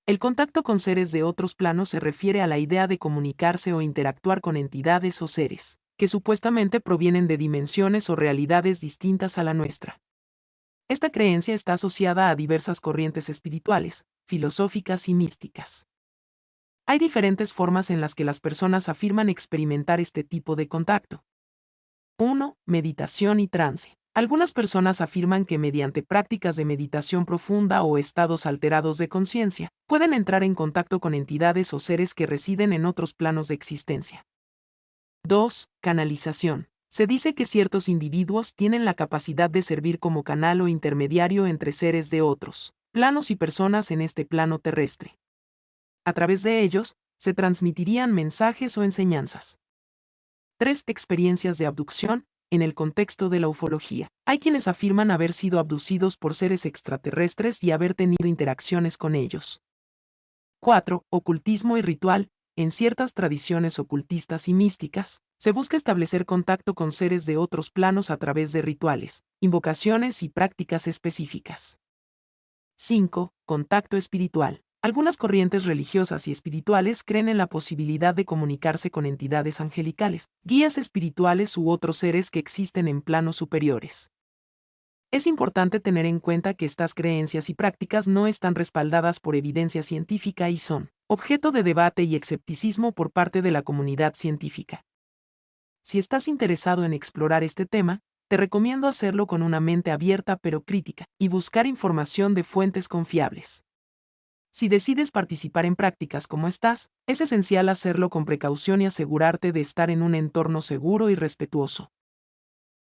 El contacto con seres de otros planos se refiere a la idea de comunicarse o interactuar con entidades o seres, que supuestamente provienen de dimensiones o realidades distintas a la nuestra. Esta creencia está asociada a diversas corrientes espirituales, filosóficas y místicas. Hay diferentes formas en las que las personas afirman experimentar este tipo de contacto. 1. Meditación y trance. Algunas personas afirman que mediante prácticas de meditación profunda o estados alterados de conciencia, pueden entrar en contacto con entidades o seres que residen en otros planos de existencia. 2. Canalización. Se dice que ciertos individuos tienen la capacidad de servir como canal o intermediario entre seres de otros planos y personas en este plano terrestre. A través de ellos, se transmitirían mensajes o enseñanzas. 3. Experiencias de abducción. En el contexto de la ufología, hay quienes afirman haber sido abducidos por seres extraterrestres y haber tenido interacciones con ellos. 4. Ocultismo y ritual. En ciertas tradiciones ocultistas y místicas, se busca establecer contacto con seres de otros planos a través de rituales, invocaciones y prácticas específicas. 5. Contacto espiritual. Algunas corrientes religiosas y espirituales creen en la posibilidad de comunicarse con entidades angelicales, guías espirituales u otros seres que existen en planos superiores. Es importante tener en cuenta que estas creencias y prácticas no están respaldadas por evidencia científica y son objeto de debate y escepticismo por parte de la comunidad científica. Si estás interesado en explorar este tema, te recomiendo hacerlo con una mente abierta pero crítica y buscar información de fuentes confiables. Si decides participar en prácticas como estas, es esencial hacerlo con precaución y asegurarte de estar en un entorno seguro y respetuoso.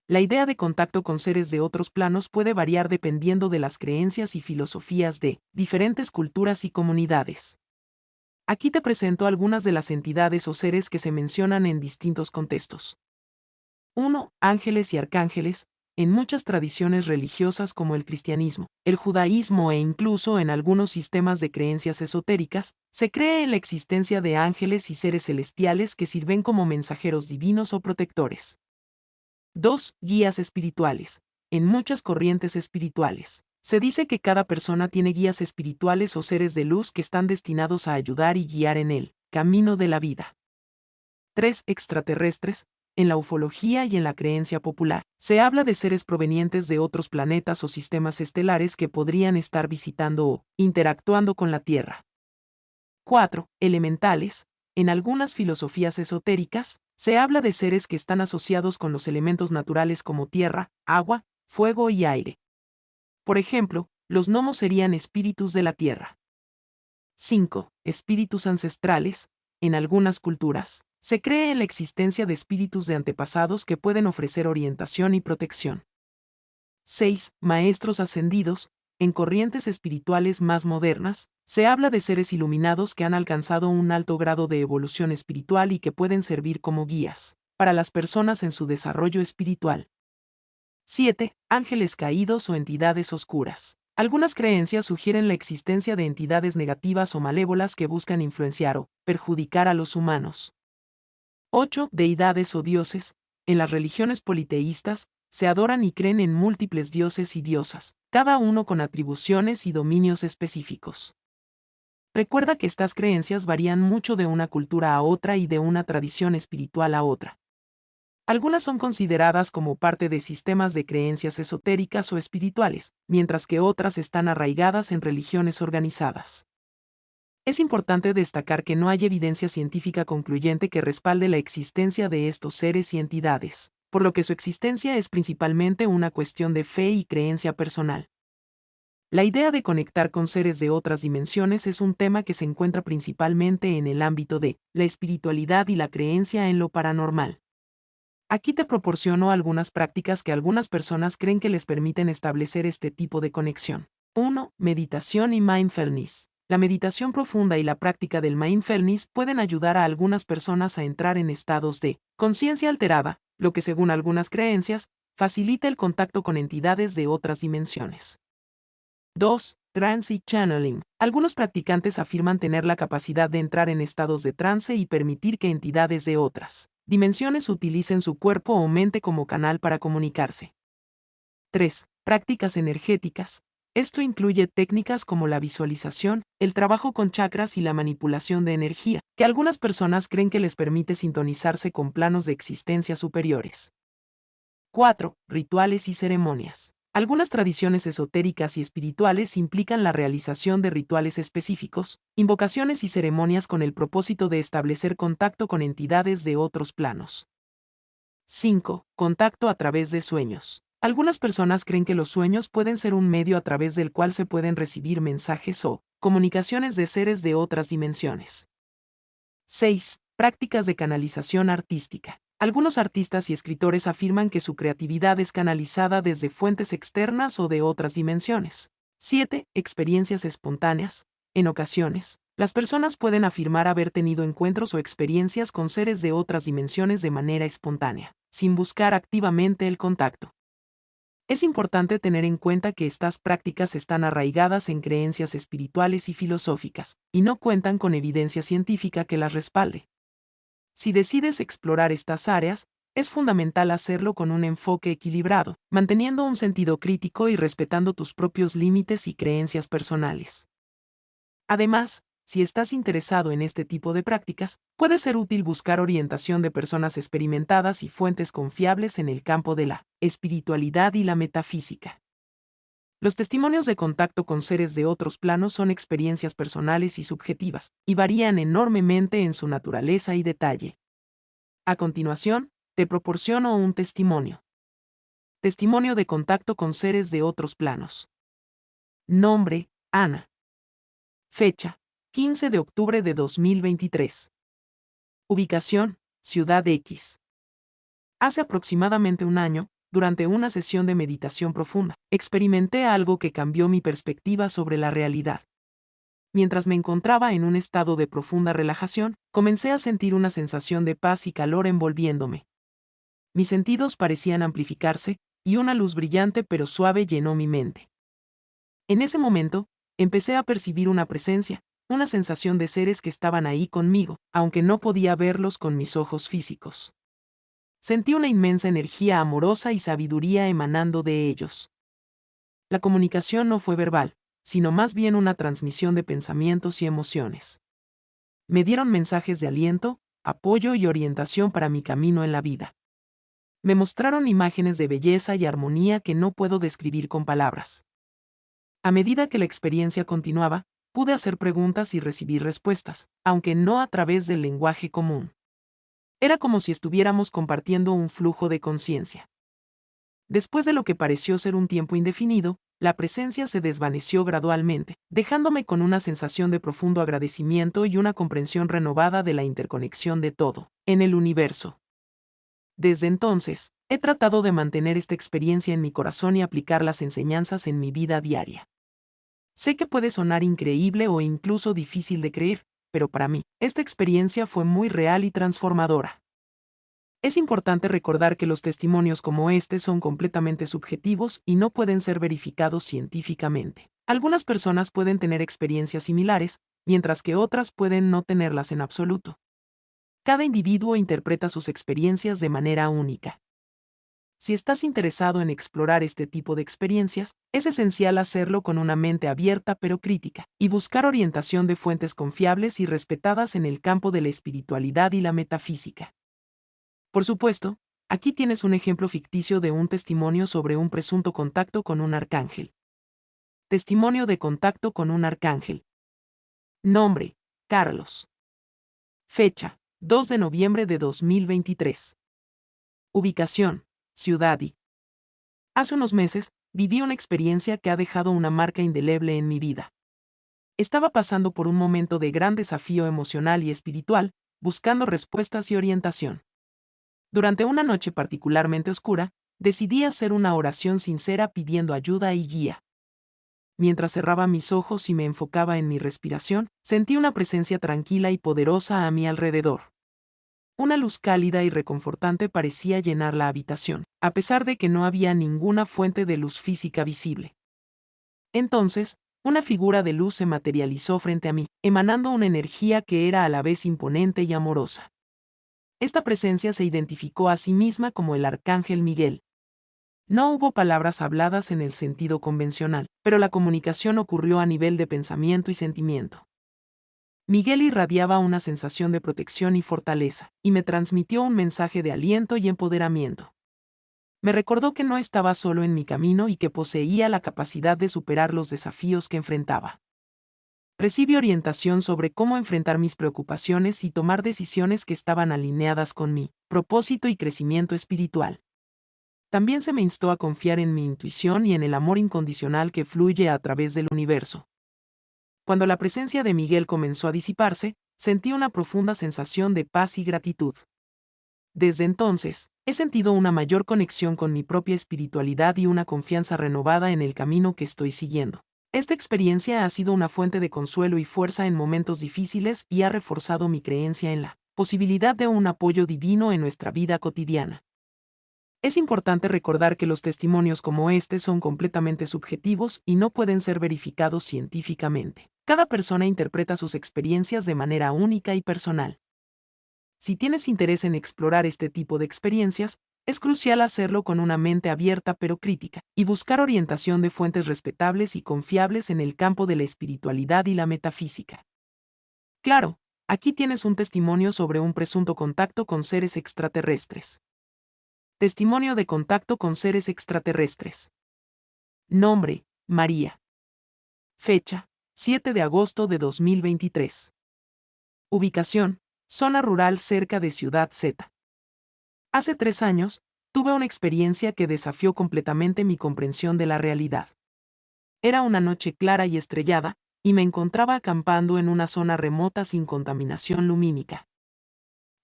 La idea de contacto con seres de otros planos puede variar dependiendo de las creencias y filosofías de diferentes culturas y comunidades. Aquí te presento algunas de las entidades o seres que se mencionan en distintos contextos. 1. Ángeles y arcángeles. En muchas tradiciones religiosas como el cristianismo, el judaísmo e incluso en algunos sistemas de creencias esotéricas, se cree en la existencia de ángeles y seres celestiales que sirven como mensajeros divinos o protectores. 2. Guías espirituales. En muchas corrientes espirituales, se dice que cada persona tiene guías espirituales o seres de luz que están destinados a ayudar y guiar en el camino de la vida. 3. Extraterrestres. En la ufología y en la creencia popular, se habla de seres provenientes de otros planetas o sistemas estelares que podrían estar visitando o interactuando con la Tierra. 4. Elementales. En algunas filosofías esotéricas, se habla de seres que están asociados con los elementos naturales como tierra, agua, fuego y aire. Por ejemplo, los gnomos serían espíritus de la tierra. 5. Espíritus ancestrales. En algunas culturas, se cree en la existencia de espíritus de antepasados que pueden ofrecer orientación y protección. 6. Maestros ascendidos. En corrientes espirituales más modernas, se habla de seres iluminados que han alcanzado un alto grado de evolución espiritual y que pueden servir como guías para las personas en su desarrollo espiritual. 7. Ángeles caídos o entidades oscuras. Algunas creencias sugieren la existencia de entidades negativas o malévolas que buscan influenciar o perjudicar a los humanos. 8. Deidades o dioses. En las religiones politeístas, se adoran y creen en múltiples dioses y diosas, cada uno con atribuciones y dominios específicos. Recuerda que estas creencias varían mucho de una cultura a otra y de una tradición espiritual a otra. Algunas son consideradas como parte de sistemas de creencias esotéricas o espirituales, mientras que otras están arraigadas en religiones organizadas. Es importante destacar que no hay evidencia científica concluyente que respalde la existencia de estos seres y entidades, por lo que su existencia es principalmente una cuestión de fe y creencia personal. La idea de conectar con seres de otras dimensiones es un tema que se encuentra principalmente en el ámbito de la espiritualidad y la creencia en lo paranormal. Aquí te proporciono algunas prácticas que algunas personas creen que les permiten establecer este tipo de conexión. 1. Meditación y mindfulness. La meditación profunda y la práctica del mindfulness pueden ayudar a algunas personas a entrar en estados de conciencia alterada, lo que según algunas creencias, facilita el contacto con entidades de otras dimensiones. 2. Trance y channeling. Algunos practicantes afirman tener la capacidad de entrar en estados de trance y permitir que entidades de otras dimensiones utilicen su cuerpo o mente como canal para comunicarse. 3. Prácticas energéticas. Esto incluye técnicas como la visualización, el trabajo con chakras y la manipulación de energía, que algunas personas creen que les permite sintonizarse con planos de existencia superiores. 4. Rituales y ceremonias. Algunas tradiciones esotéricas y espirituales implican la realización de rituales específicos, invocaciones y ceremonias con el propósito de establecer contacto con entidades de otros planos. 5. Contacto a través de sueños. Algunas personas creen que los sueños pueden ser un medio a través del cual se pueden recibir mensajes o comunicaciones de seres de otras dimensiones. 6. Prácticas de canalización artística. Algunos artistas y escritores afirman que su creatividad es canalizada desde fuentes externas o de otras dimensiones. 7. Experiencias espontáneas. En ocasiones, las personas pueden afirmar haber tenido encuentros o experiencias con seres de otras dimensiones de manera espontánea, sin buscar activamente el contacto. Es importante tener en cuenta que estas prácticas están arraigadas en creencias espirituales y filosóficas, y no cuentan con evidencia científica que las respalde. Si decides explorar estas áreas, es fundamental hacerlo con un enfoque equilibrado, manteniendo un sentido crítico y respetando tus propios límites y creencias personales. Además, si estás interesado en este tipo de prácticas, puede ser útil buscar orientación de personas experimentadas y fuentes confiables en el campo de la espiritualidad y la metafísica. Los testimonios de contacto con seres de otros planos son experiencias personales y subjetivas, y varían enormemente en su naturaleza y detalle. A continuación, te proporciono un testimonio. Testimonio de contacto con seres de otros planos. Nombre: Ana. Fecha: 15 de octubre de 2023. Ubicación: Ciudad X. Hace aproximadamente un año, durante una sesión de meditación profunda, experimenté algo que cambió mi perspectiva sobre la realidad. Mientras me encontraba en un estado de profunda relajación, comencé a sentir una sensación de paz y calor envolviéndome. Mis sentidos parecían amplificarse, y una luz brillante pero suave llenó mi mente. En ese momento, empecé a percibir una presencia, una sensación de seres que estaban ahí conmigo, aunque no podía verlos con mis ojos físicos. Sentí una inmensa energía amorosa y sabiduría emanando de ellos. La comunicación no fue verbal, sino más bien una transmisión de pensamientos y emociones. Me dieron mensajes de aliento, apoyo y orientación para mi camino en la vida. Me mostraron imágenes de belleza y armonía que no puedo describir con palabras. A medida que la experiencia continuaba, pude hacer preguntas y recibir respuestas, aunque no a través del lenguaje común. Era como si estuviéramos compartiendo un flujo de conciencia. Después de lo que pareció ser un tiempo indefinido, la presencia se desvaneció gradualmente, dejándome con una sensación de profundo agradecimiento y una comprensión renovada de la interconexión de todo, en el universo. Desde entonces, he tratado de mantener esta experiencia en mi corazón y aplicar las enseñanzas en mi vida diaria. Sé que puede sonar increíble o incluso difícil de creer, pero para mí, esta experiencia fue muy real y transformadora. Es importante recordar que los testimonios como este son completamente subjetivos y no pueden ser verificados científicamente. Algunas personas pueden tener experiencias similares, mientras que otras pueden no tenerlas en absoluto. Cada individuo interpreta sus experiencias de manera única. Si estás interesado en explorar este tipo de experiencias, es esencial hacerlo con una mente abierta pero crítica, y buscar orientación de fuentes confiables y respetadas en el campo de la espiritualidad y la metafísica. Por supuesto, aquí tienes un ejemplo ficticio de un testimonio sobre un presunto contacto con un arcángel. Testimonio de contacto con un arcángel. Nombre: Carlos. Fecha: 2 de noviembre de 2023. Ubicación: Ciudad Y. Hace unos meses, viví una experiencia que ha dejado una marca indeleble en mi vida. Estaba pasando por un momento de gran desafío emocional y espiritual, buscando respuestas y orientación. Durante una noche particularmente oscura, decidí hacer una oración sincera pidiendo ayuda y guía. Mientras cerraba mis ojos y me enfocaba en mi respiración, sentí una presencia tranquila y poderosa a mi alrededor. Una luz cálida y reconfortante parecía llenar la habitación, a pesar de que no había ninguna fuente de luz física visible. Entonces, una figura de luz se materializó frente a mí, emanando una energía que era a la vez imponente y amorosa. Esta presencia se identificó a sí misma como el Arcángel Miguel. No hubo palabras habladas en el sentido convencional, pero la comunicación ocurrió a nivel de pensamiento y sentimiento. Miguel irradiaba una sensación de protección y fortaleza, y me transmitió un mensaje de aliento y empoderamiento. Me recordó que no estaba solo en mi camino y que poseía la capacidad de superar los desafíos que enfrentaba. Recibí orientación sobre cómo enfrentar mis preocupaciones y tomar decisiones que estaban alineadas con mi propósito y crecimiento espiritual. También se me instó a confiar en mi intuición y en el amor incondicional que fluye a través del universo. Cuando la presencia de Miguel comenzó a disiparse, sentí una profunda sensación de paz y gratitud. Desde entonces, he sentido una mayor conexión con mi propia espiritualidad y una confianza renovada en el camino que estoy siguiendo. Esta experiencia ha sido una fuente de consuelo y fuerza en momentos difíciles y ha reforzado mi creencia en la posibilidad de un apoyo divino en nuestra vida cotidiana. Es importante recordar que los testimonios como este son completamente subjetivos y no pueden ser verificados científicamente. Cada persona interpreta sus experiencias de manera única y personal. Si tienes interés en explorar este tipo de experiencias, es crucial hacerlo con una mente abierta pero crítica, y buscar orientación de fuentes respetables y confiables en el campo de la espiritualidad y la metafísica. Claro, aquí tienes un testimonio sobre un presunto contacto con seres extraterrestres. Testimonio de contacto con seres extraterrestres. Nombre: María. Fecha: 7 de agosto de 2023. Ubicación: zona rural cerca de Ciudad Z. Hace 3 años, tuve una experiencia que desafió completamente mi comprensión de la realidad. Era una noche clara y estrellada, y me encontraba acampando en una zona remota sin contaminación lumínica.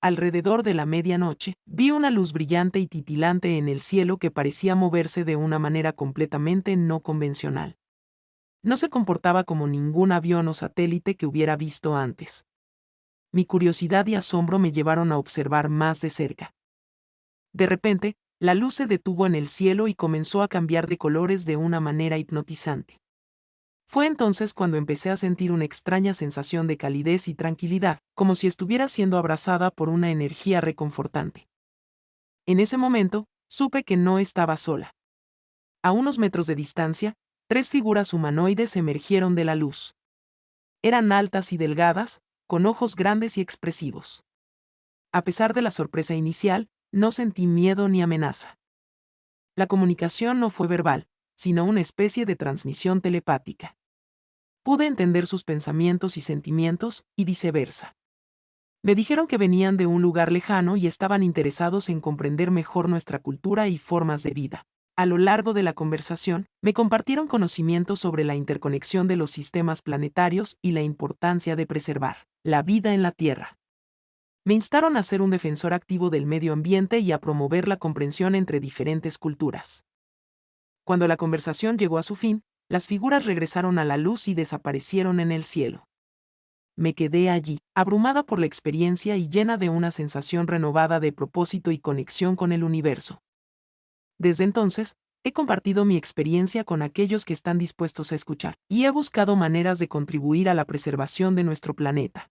Alrededor de la medianoche, vi una luz brillante y titilante en el cielo que parecía moverse de una manera completamente no convencional. No se comportaba como ningún avión o satélite que hubiera visto antes. Mi curiosidad y asombro me llevaron a observar más de cerca. De repente, la luz se detuvo en el cielo y comenzó a cambiar de colores de una manera hipnotizante. Fue entonces cuando empecé a sentir una extraña sensación de calidez y tranquilidad, como si estuviera siendo abrazada por una energía reconfortante. En ese momento, supe que no estaba sola. A unos metros de distancia, 3 figuras humanoides emergieron de la luz. Eran altas y delgadas, con ojos grandes y expresivos. A pesar de la sorpresa inicial, no sentí miedo ni amenaza. La comunicación no fue verbal, sino una especie de transmisión telepática. Pude entender sus pensamientos y sentimientos, y viceversa. Me dijeron que venían de un lugar lejano y estaban interesados en comprender mejor nuestra cultura y formas de vida. A lo largo de la conversación, me compartieron conocimientos sobre la interconexión de los sistemas planetarios y la importancia de preservar la vida en la Tierra. Me instaron a ser un defensor activo del medio ambiente y a promover la comprensión entre diferentes culturas. Cuando la conversación llegó a su fin, las figuras regresaron a la luz y desaparecieron en el cielo. Me quedé allí, abrumada por la experiencia y llena de una sensación renovada de propósito y conexión con el universo. Desde entonces, he compartido mi experiencia con aquellos que están dispuestos a escuchar, y he buscado maneras de contribuir a la preservación de nuestro planeta.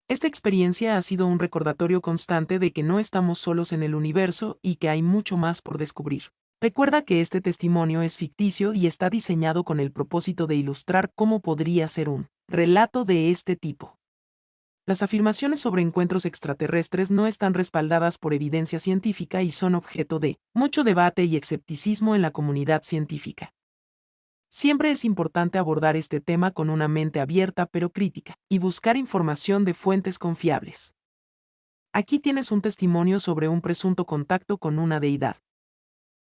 Esta experiencia ha sido un recordatorio constante de que no estamos solos en el universo y que hay mucho más por descubrir. Recuerda que este testimonio es ficticio y está diseñado con el propósito de ilustrar cómo podría ser un relato de este tipo. Las afirmaciones sobre encuentros extraterrestres no están respaldadas por evidencia científica y son objeto de mucho debate y escepticismo en la comunidad científica. Siempre es importante abordar este tema con una mente abierta pero crítica, y buscar información de fuentes confiables. Aquí tienes un testimonio sobre un presunto contacto con una deidad.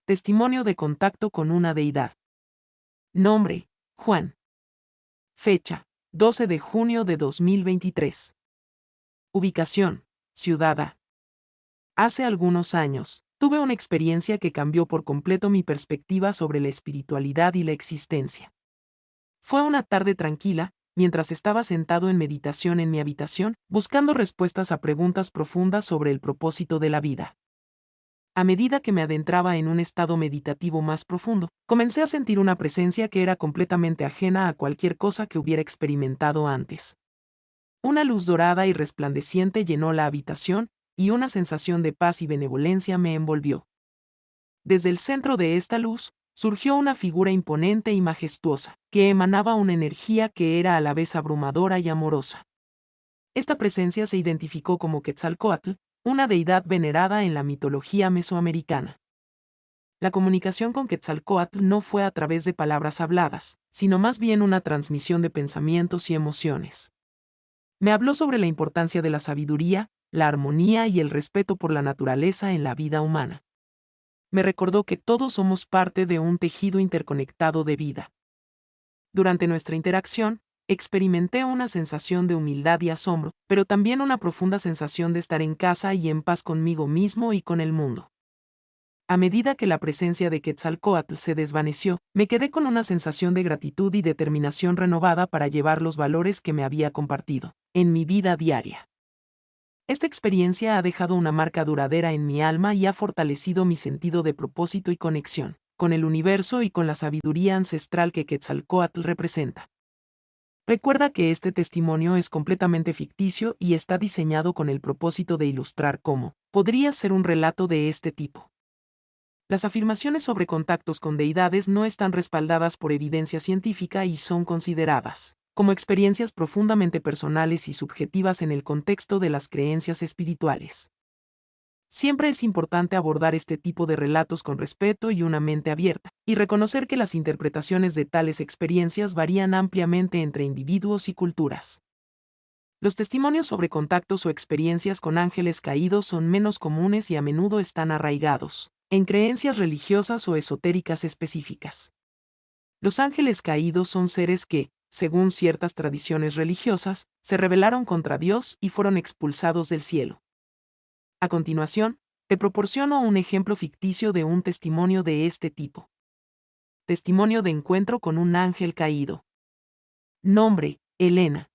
Testimonio de contacto con una deidad. Nombre: Juan. Fecha: 12 de junio de 2023. Ubicación: Ciudad A. Hace algunos años, tuve una experiencia que cambió por completo mi perspectiva sobre la espiritualidad y la existencia. Fue una tarde tranquila, mientras estaba sentado en meditación en mi habitación, buscando respuestas a preguntas profundas sobre el propósito de la vida. A medida que me adentraba en un estado meditativo más profundo, comencé a sentir una presencia que era completamente ajena a cualquier cosa que hubiera experimentado antes. Una luz dorada y resplandeciente llenó la habitación, y una sensación de paz y benevolencia me envolvió. Desde el centro de esta luz, surgió una figura imponente y majestuosa, que emanaba una energía que era a la vez abrumadora y amorosa. Esta presencia se identificó como Quetzalcóatl, una deidad venerada en la mitología mesoamericana. La comunicación con Quetzalcóatl no fue a través de palabras habladas, sino más bien una transmisión de pensamientos y emociones. Me habló sobre la importancia de la sabiduría, la armonía y el respeto por la naturaleza en la vida humana. Me recordó que todos somos parte de un tejido interconectado de vida. Durante nuestra interacción, experimenté una sensación de humildad y asombro, pero también una profunda sensación de estar en casa y en paz conmigo mismo y con el mundo. A medida que la presencia de Quetzalcóatl se desvaneció, me quedé con una sensación de gratitud y determinación renovada para llevar los valores que me había compartido en mi vida diaria. Esta experiencia ha dejado una marca duradera en mi alma y ha fortalecido mi sentido de propósito y conexión con el universo y con la sabiduría ancestral que Quetzalcóatl representa. Recuerda que este testimonio es completamente ficticio y está diseñado con el propósito de ilustrar cómo podría ser un relato de este tipo. Las afirmaciones sobre contactos con deidades no están respaldadas por evidencia científica y son consideradas como experiencias profundamente personales y subjetivas en el contexto de las creencias espirituales. Siempre es importante abordar este tipo de relatos con respeto y una mente abierta, y reconocer que las interpretaciones de tales experiencias varían ampliamente entre individuos y culturas. Los testimonios sobre contactos o experiencias con ángeles caídos son menos comunes y a menudo están arraigados en creencias religiosas o esotéricas específicas. Los ángeles caídos son seres que, según ciertas tradiciones religiosas, se rebelaron contra Dios y fueron expulsados del cielo. A continuación, te proporciono un ejemplo ficticio de un testimonio de este tipo. Testimonio de encuentro con un ángel caído. Nombre: Elena.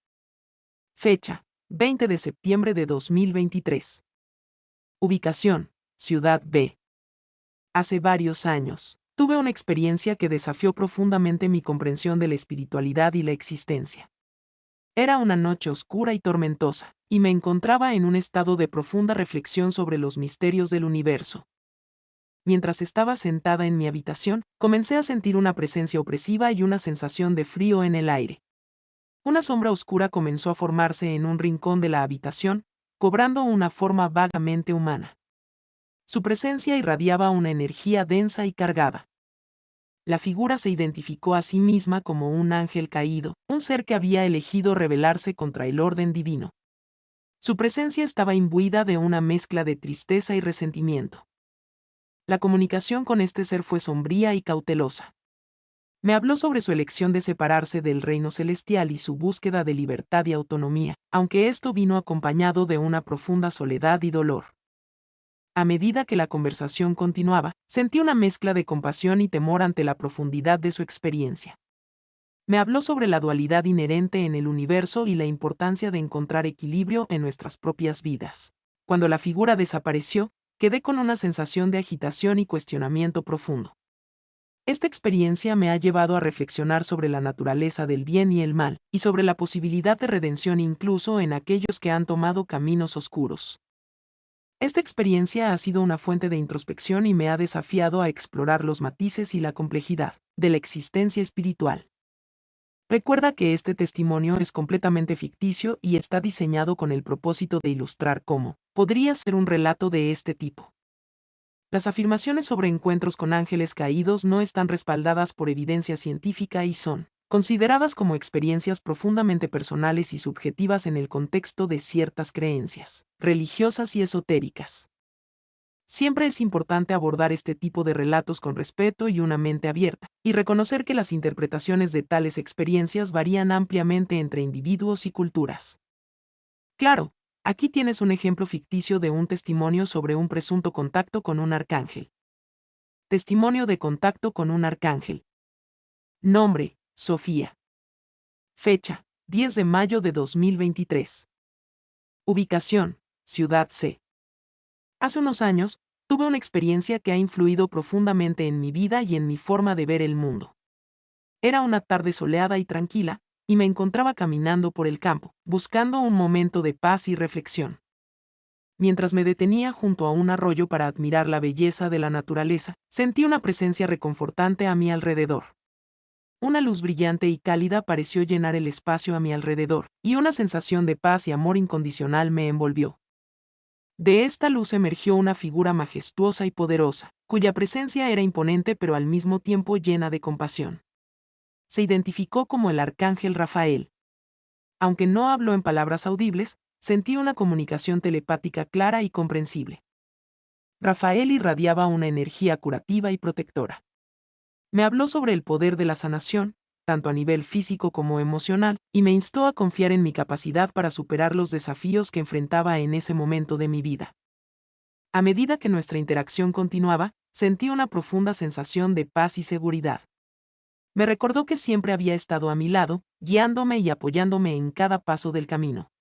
Fecha: 20 de septiembre de 2023. Ubicación: Ciudad B. Hace varios años, tuve una experiencia que desafió profundamente mi comprensión de la espiritualidad y la existencia. Era una noche oscura y tormentosa, y me encontraba en un estado de profunda reflexión sobre los misterios del universo. Mientras estaba sentada en mi habitación, comencé a sentir una presencia opresiva y una sensación de frío en el aire. Una sombra oscura comenzó a formarse en un rincón de la habitación, cobrando una forma vagamente humana. Su presencia irradiaba una energía densa y cargada. La figura se identificó a sí misma como un ángel caído, un ser que había elegido rebelarse contra el orden divino. Su presencia estaba imbuida de una mezcla de tristeza y resentimiento. La comunicación con este ser fue sombría y cautelosa. Me habló sobre su elección de separarse del reino celestial y su búsqueda de libertad y autonomía, aunque esto vino acompañado de una profunda soledad y dolor. A medida que la conversación continuaba, sentí una mezcla de compasión y temor ante la profundidad de su experiencia. Me habló sobre la dualidad inherente en el universo y la importancia de encontrar equilibrio en nuestras propias vidas. Cuando la figura desapareció, quedé con una sensación de agitación y cuestionamiento profundo. Esta experiencia me ha llevado a reflexionar sobre la naturaleza del bien y el mal, y sobre la posibilidad de redención incluso en aquellos que han tomado caminos oscuros. Esta experiencia ha sido una fuente de introspección y me ha desafiado a explorar los matices y la complejidad de la existencia espiritual. Recuerda que este testimonio es completamente ficticio y está diseñado con el propósito de ilustrar cómo podría ser un relato de este tipo. Las afirmaciones sobre encuentros con ángeles caídos no están respaldadas por evidencia científica y son consideradas como experiencias profundamente personales y subjetivas en el contexto de ciertas creencias religiosas y esotéricas. Siempre es importante abordar este tipo de relatos con respeto y una mente abierta, y reconocer que las interpretaciones de tales experiencias varían ampliamente entre individuos y culturas. Claro, aquí tienes un ejemplo ficticio de un testimonio sobre un presunto contacto con un arcángel. Testimonio de contacto con un arcángel. Nombre: Sofía. Fecha: 10 de mayo de 2023. Ubicación: Ciudad C. Hace unos años, tuve una experiencia que ha influido profundamente en mi vida y en mi forma de ver el mundo. Era una tarde soleada y tranquila, y me encontraba caminando por el campo, buscando un momento de paz y reflexión. Mientras me detenía junto a un arroyo para admirar la belleza de la naturaleza, sentí una presencia reconfortante a mi alrededor. Una luz brillante y cálida pareció llenar el espacio a mi alrededor, y una sensación de paz y amor incondicional me envolvió. De esta luz emergió una figura majestuosa y poderosa, cuya presencia era imponente pero al mismo tiempo llena de compasión. Se identificó como el arcángel Rafael. Aunque no habló en palabras audibles, sentí una comunicación telepática clara y comprensible. Rafael irradiaba una energía curativa y protectora. Me habló sobre el poder de la sanación, tanto a nivel físico como emocional, y me instó a confiar en mi capacidad para superar los desafíos que enfrentaba en ese momento de mi vida. A medida que nuestra interacción continuaba, sentí una profunda sensación de paz y seguridad. Me recordó que siempre había estado a mi lado, guiándome y apoyándome en cada paso del camino.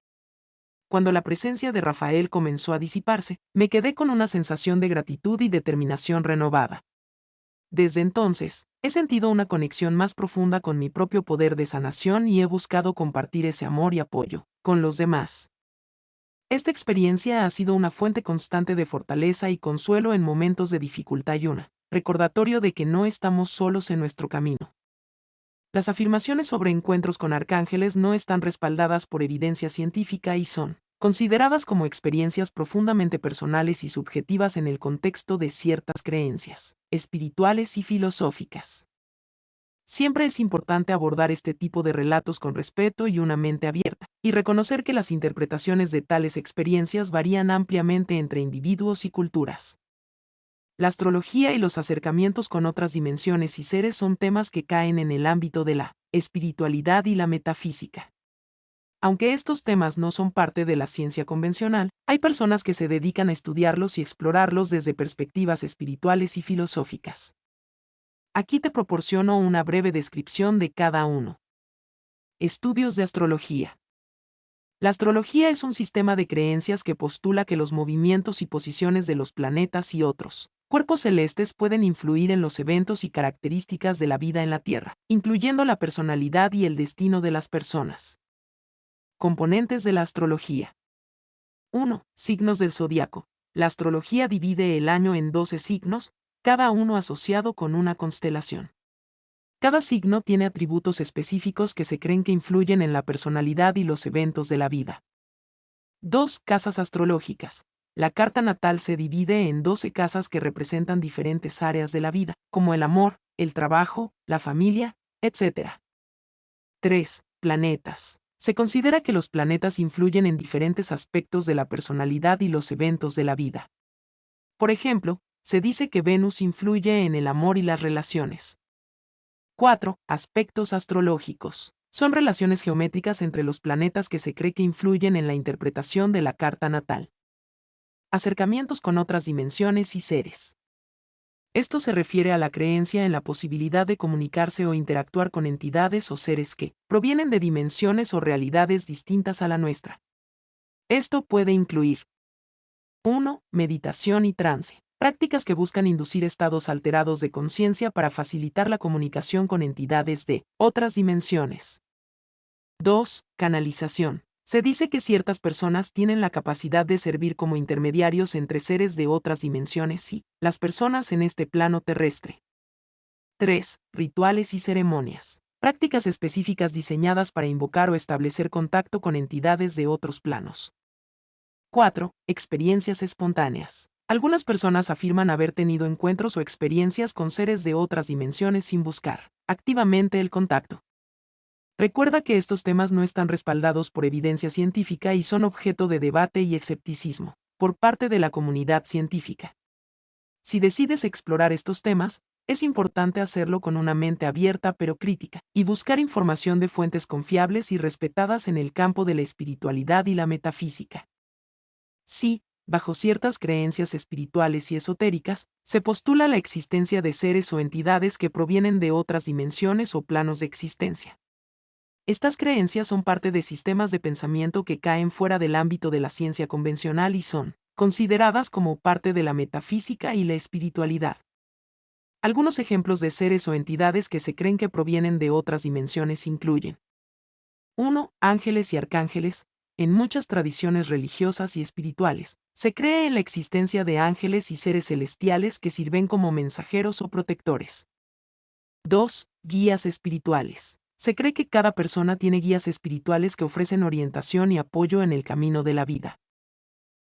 Cuando la presencia de Rafael comenzó a disiparse, me quedé con una sensación de gratitud y determinación renovada. Desde entonces, he sentido una conexión más profunda con mi propio poder de sanación y he buscado compartir ese amor y apoyo con los demás. Esta experiencia ha sido una fuente constante de fortaleza y consuelo en momentos de dificultad y un recordatorio de que no estamos solos en nuestro camino. Las afirmaciones sobre encuentros con arcángeles no están respaldadas por evidencia científica y son consideradas como experiencias profundamente personales y subjetivas en el contexto de ciertas creencias espirituales y filosóficas. Siempre es importante abordar este tipo de relatos con respeto y una mente abierta, y reconocer que las interpretaciones de tales experiencias varían ampliamente entre individuos y culturas. La astrología y los acercamientos con otras dimensiones y seres son temas que caen en el ámbito de la espiritualidad y la metafísica. Aunque estos temas no son parte de la ciencia convencional, hay personas que se dedican a estudiarlos y explorarlos desde perspectivas espirituales y filosóficas. Aquí te proporciono una breve descripción de cada uno. Estudios de astrología. La astrología es un sistema de creencias que postula que los movimientos y posiciones de los planetas y otros cuerpos celestes pueden influir en los eventos y características de la vida en la Tierra, incluyendo la personalidad y el destino de las personas. Componentes de la astrología. 1. Signos del zodiaco. La astrología divide el año en 12 signos, cada uno asociado con una constelación. Cada signo tiene atributos específicos que se creen que influyen en la personalidad y los eventos de la vida. 2. Casas astrológicas. La carta natal se divide en 12 casas que representan diferentes áreas de la vida, como el amor, el trabajo, la familia, etc. 3. Planetas. Se considera que los planetas influyen en diferentes aspectos de la personalidad y los eventos de la vida. Por ejemplo, se dice que Venus influye en el amor y las relaciones. 4. Aspectos astrológicos. Son relaciones geométricas entre los planetas que se cree que influyen en la interpretación de la carta natal. Acercamientos con otras dimensiones y seres. Esto se refiere a la creencia en la posibilidad de comunicarse o interactuar con entidades o seres que provienen de dimensiones o realidades distintas a la nuestra. Esto puede incluir 1. Meditación y trance. Prácticas que buscan inducir estados alterados de conciencia para facilitar la comunicación con entidades de otras dimensiones. 2. Canalización. Se dice que ciertas personas tienen la capacidad de servir como intermediarios entre seres de otras dimensiones y las personas en este plano terrestre. 3. Rituales y ceremonias. Prácticas específicas diseñadas para invocar o establecer contacto con entidades de otros planos. 4. Experiencias espontáneas. Algunas personas afirman haber tenido encuentros o experiencias con seres de otras dimensiones sin buscar activamente el contacto. Recuerda que estos temas no están respaldados por evidencia científica y son objeto de debate y escepticismo por parte de la comunidad científica. Si decides explorar estos temas, es importante hacerlo con una mente abierta pero crítica, y buscar información de fuentes confiables y respetadas en el campo de la espiritualidad y la metafísica. Sí, bajo ciertas creencias espirituales y esotéricas, se postula la existencia de seres o entidades que provienen de otras dimensiones o planos de existencia. Estas creencias son parte de sistemas de pensamiento que caen fuera del ámbito de la ciencia convencional y son consideradas como parte de la metafísica y la espiritualidad. Algunos ejemplos de seres o entidades que se creen que provienen de otras dimensiones incluyen 1. Ángeles y arcángeles. En muchas tradiciones religiosas y espirituales, se cree en la existencia de ángeles y seres celestiales que sirven como mensajeros o protectores. 2. Guías espirituales. Se cree que cada persona tiene guías espirituales que ofrecen orientación y apoyo en el camino de la vida.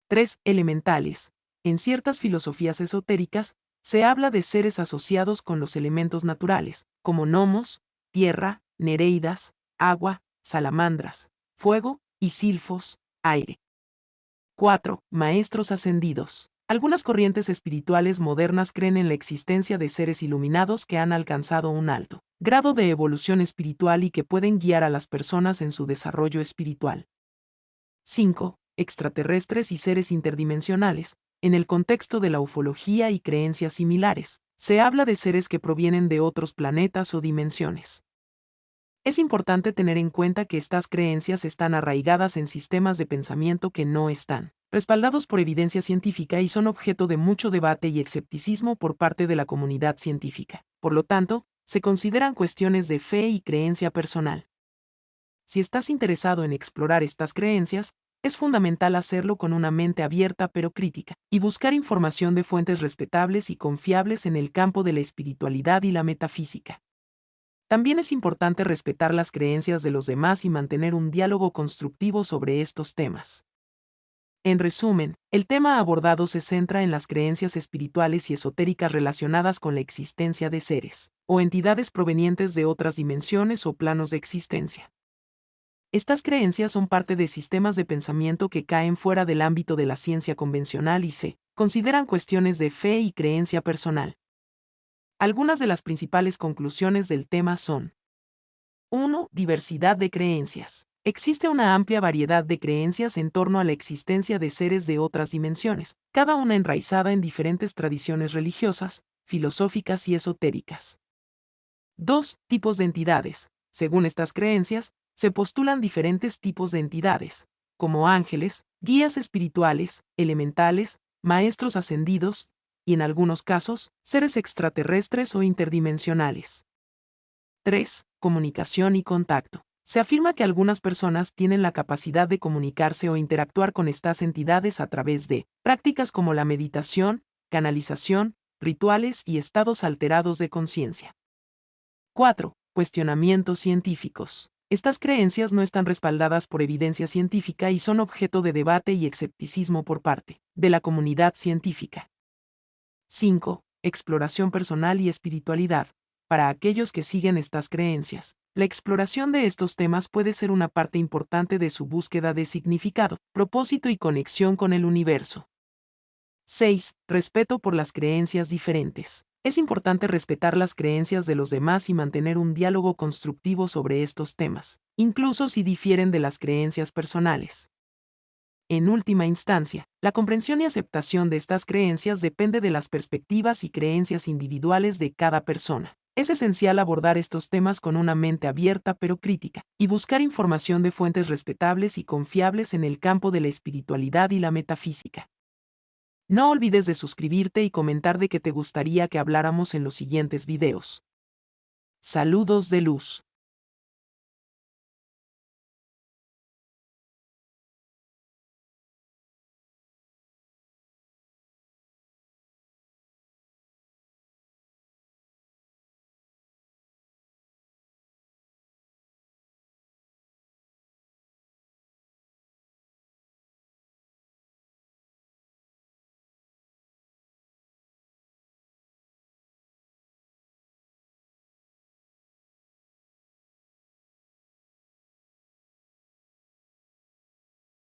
3. Elementales. En ciertas filosofías esotéricas, se habla de seres asociados con los elementos naturales, como gnomos, tierra, nereidas, agua, salamandras, fuego y silfos, aire. 4. Maestros ascendidos. Algunas corrientes espirituales modernas creen en la existencia de seres iluminados que han alcanzado un alto grado de evolución espiritual y que pueden guiar a las personas en su desarrollo espiritual. 5. Extraterrestres y seres interdimensionales. En el contexto de la ufología y creencias similares, se habla de seres que provienen de otros planetas o dimensiones. Es importante tener en cuenta que estas creencias están arraigadas en sistemas de pensamiento que no están respaldados por evidencia científica y son objeto de mucho debate y escepticismo por parte de la comunidad científica. Por lo tanto, se consideran cuestiones de fe y creencia personal. Si estás interesado en explorar estas creencias, es fundamental hacerlo con una mente abierta pero crítica, y buscar información de fuentes respetables y confiables en el campo de la espiritualidad y la metafísica. También es importante respetar las creencias de los demás y mantener un diálogo constructivo sobre estos temas. En resumen, el tema abordado se centra en las creencias espirituales y esotéricas relacionadas con la existencia de seres o entidades provenientes de otras dimensiones o planos de existencia. Estas creencias son parte de sistemas de pensamiento que caen fuera del ámbito de la ciencia convencional y se consideran cuestiones de fe y creencia personal. Algunas de las principales conclusiones del tema son: 1. Diversidad de creencias. Existe una amplia variedad de creencias en torno a la existencia de seres de otras dimensiones, cada una enraizada en diferentes tradiciones religiosas, filosóficas y esotéricas. 2. Tipos de entidades. Según estas creencias, se postulan diferentes tipos de entidades, como ángeles, guías espirituales, elementales, maestros ascendidos, y en algunos casos, seres extraterrestres o interdimensionales. 3. Comunicación y contacto. Se afirma que algunas personas tienen la capacidad de comunicarse o interactuar con estas entidades a través de prácticas como la meditación, canalización, rituales y estados alterados de conciencia. 4. Cuestionamientos científicos. Estas creencias no están respaldadas por evidencia científica y son objeto de debate y escepticismo por parte de la comunidad científica. 5. Exploración personal y espiritualidad. Para aquellos que siguen estas creencias, la exploración de estos temas puede ser una parte importante de su búsqueda de significado, propósito y conexión con el universo. 6. Respeto por las creencias diferentes. Es importante respetar las creencias de los demás y mantener un diálogo constructivo sobre estos temas, incluso si difieren de las creencias personales. En última instancia, la comprensión y aceptación de estas creencias depende de las perspectivas y creencias individuales de cada persona. Es esencial abordar estos temas con una mente abierta pero crítica, y buscar información de fuentes respetables y confiables en el campo de la espiritualidad y la metafísica. No olvides de suscribirte y comentar de qué te gustaría que habláramos en los siguientes videos. Saludos de luz.